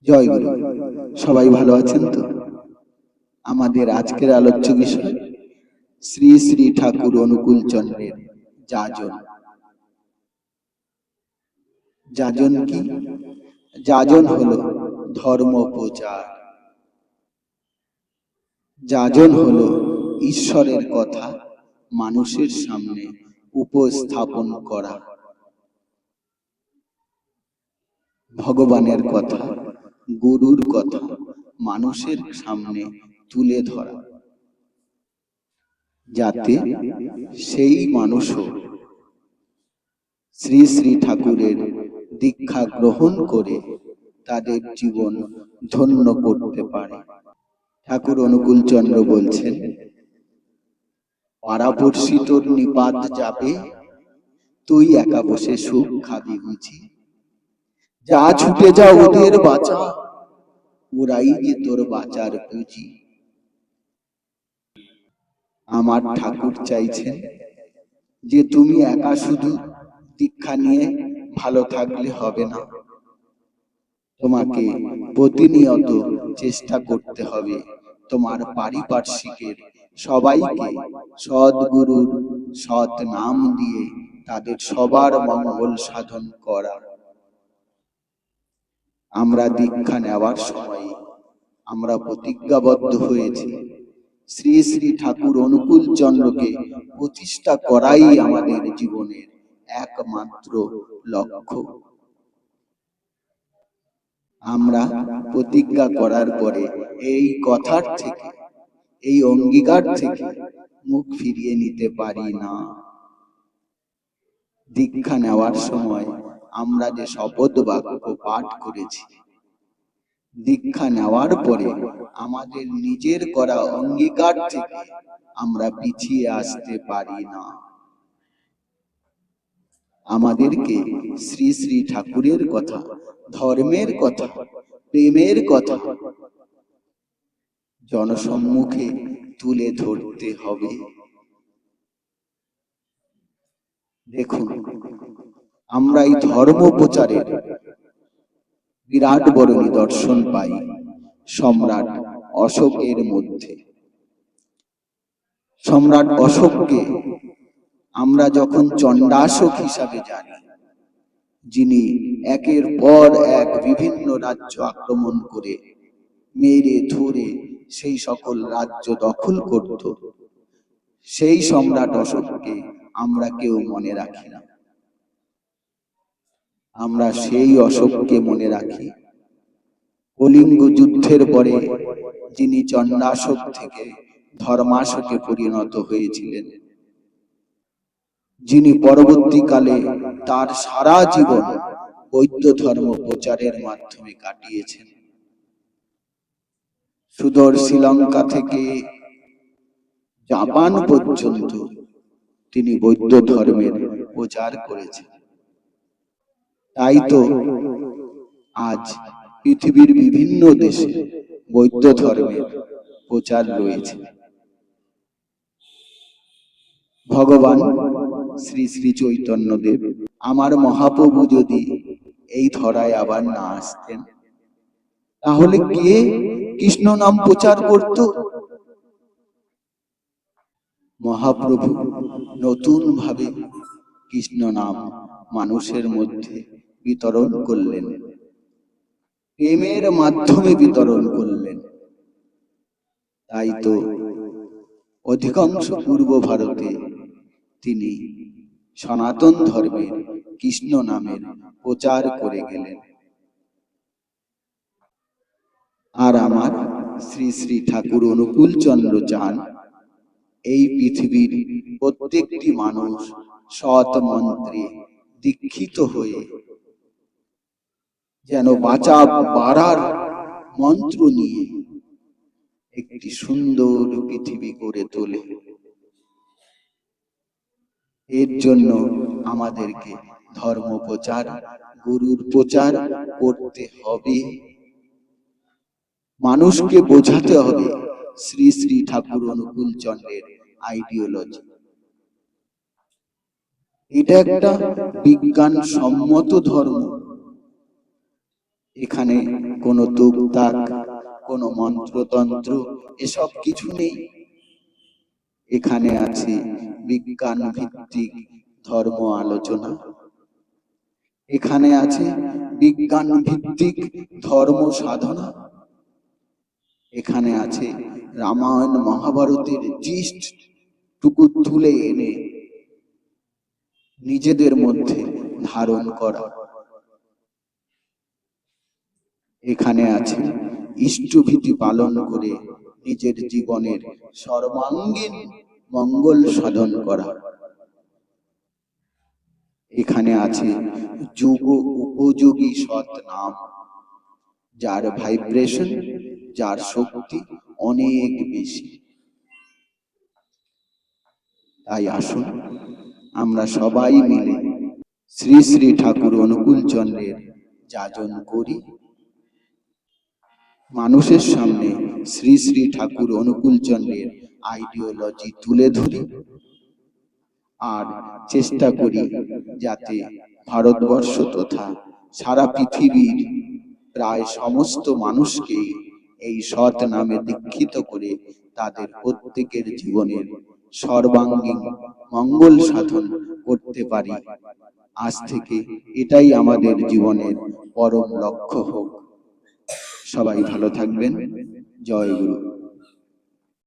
জয় গুরু। সবাই ভালো আছেন তো? আমাদের আজকের আলোচ্য বিষয় শ্রী শ্রী ঠাকুর অনুকূল চন্দ্রের যাজন। যাজন কি? যাজন হলো ধর্ম প্রচার। যাজন হলো ঈশ্বরের কথা মানুষের সামনে উপস্থাপন করা, ভগবানের কথা, গুরুর কথা মানুষের সামনে তুলে ধরা, যাতে সেই মানুষও শ্রী শ্রী ঠাকুরের দীক্ষা গ্রহণ করে তাদের জীবন ধন্য করতে পারে। ঠাকুর অনুকূল চন্দ্র বলছেন, পাড়াপড়শি তোর নিপাত যাবে, তুই একা বসে সুখ খাবি বুঝি। যা ছুটে যা ওদের বাঁচা, ওরাই যে তোর বাঁচার পুঁজি। আমার ঠাকুর চাইছেন যে তুমি একা শুধু দীক্ষা নিয়ে ভালো থাকলে হবে না, তোমাকে প্রতিনিয়ত চেষ্টা করতে হবে তোমার পারিপার্শ্বিকের সবাইকে সদ্গুরুর সৎ নাম দিয়ে তাদের সবার মঙ্গল সাধন করা। আমরা দীক্ষা নেওয়ার সময় আমরা প্রতিজ্ঞাবদ্ধ হয়েছি শ্রী শ্রী ঠাকুর অনুকূল চন্দ্রকে প্রতিষ্ঠা করাই আমাদের জীবনের একমাত্র লক্ষ্য। আমরা প্রতিজ্ঞা করার পরে এই কথার থেকে, এই অঙ্গীকার থেকে মুখ ফিরিয়ে নিতে পারি না। দীক্ষা নেওয়ার সময় আমরা যে শপথ বাক্য পাঠ করেছি, দীক্ষা নেওয়ার পরে আমাদের নিজের করা অঙ্গীকার থেকে আমরা পিছিয়ে আসতে পারি না। আমাদেরকে শ্রী শ্রী ঠাকুরের কথা, ধর্মের কথা, প্রেমের কথা জনসম্মুখে তুলে ধরতে হবে। দেখুন, আমরা এই ধর্ম প্রচারের বিরাট বড় নিদর্শন পাই সম্রাট অশোকের মধ্যে। সম্রাট অশোককে আমরা যখন চণ্ডাশোক হিসাবে জানি, যিনি একের পর এক বিভিন্ন রাজ্য আক্রমণ করে মেরে ধরে সেই সকল রাজ্য দখল করত, সেই সম্রাট অশোককে আমরা কেউ মনে রাখি না। আমরা সেই অশোককে মনে রাখি কলিঙ্গ যুদ্ধের পরে যিনি চণ্ডাশোক থেকে ধর্মাশোকে পরিণত হয়েছিলেন, যিনি পরবর্তীকালে তার সারা জীবন বৌদ্ধ ধর্ম প্রচারের মাধ্যমে কাটিয়েছেন। সুদূর শ্রীলঙ্কা থেকে জাপান পর্যন্ত তিনি বৌদ্ধ ধর্মের প্রচার করেছেন। তাই তো আজ পৃথিবীর বিভিন্ন দেশে বৌদ্ধ ধর্মের প্রচার রয়েছে। ভগবান শ্রী শ্রী চৈতন্যদেব, আমার মহাপ্রভু যদি এই ধরায় আবার না আসতেন, তাহলে কে কৃষ্ণ নাম প্রচার করত? মহাপ্রভু নতুন ভাবে কৃষ্ণ নাম মানুষের মধ্যে বিতরণ করলেন, প্রেমের মাধ্যমে বিতরণ করলেন। তাই তো অধিকাংশ পূর্ব ভারতে তিনি সনাতন ধর্মের কৃষ্ণ নামের প্রচার করে গেলেন। আর আমার শ্রী শ্রী ঠাকুর অনুকূল চন্দ্র চান এই পৃথিবীর প্রত্যেকটি মানুষ সৎ মন্ত্রে দীক্ষিত হয়ে যেন বাঁচা বাড়ার মন্ত্র নিয়ে একটি সুন্দর পৃথিবী করে তোলে। এর জন্য আমাদেরকে ধর্ম প্রচার, গুরুর প্রচার করতে হবে। মানুষকে বোঝাতে হবে শ্রী শ্রী ঠাকুর অনুকূল চন্দ্রের আইডিওলজি। এটা একটা বিজ্ঞান সম্মত ধর্ম। এখানে কোনো তুকতাক, কোনো মন্ত্রতন্ত্র এসব কিছু নেই। এখানে আছে বিজ্ঞান ভিত্তিক ধর্ম আলোচনা, এখানে আছে বিজ্ঞান ভিত্তিক ধর্ম সাধনা, এখানে আছে রামায়ণ মহাভারতের জিস্ট টুকু তুলে এনে নিজেদের মধ্যে ধারণ করা। এখানে আছে ইষ্টভীতি পালন করে নিজের জীবনের সর্বাঙ্গীন মঙ্গল সাধন করা। এখানে আছে যুগ উপযোগী সৎ নাম, যার ভাইব্রেশন, যার শক্তি অনেক বেশি। তাই আসুন আমরা সবাই মিলে শ্রী শ্রী ঠাকুর অনুকূল চন্দ্রের যাজন করি, মানুষের সামনে শ্রী শ্রী ঠাকুর অনুকূল চন্দ্রের আইডিওলজি তুলে ধরি, আর চেষ্টা করি যাতে ভারতবর্ষ তথা সারা পৃথিবীর প্রায় সমস্ত মানুষকে এই সৎ নামে দীক্ষিত করে তাদের প্রত্যেকের জীবনের সর্বাঙ্গীন মঙ্গল সাধন করতে পারি। আজ থেকে এটাই আমাদের জীবনের পরম লক্ষ্য হোক। সবাই ভালো থাকবেন। জয় গুরু।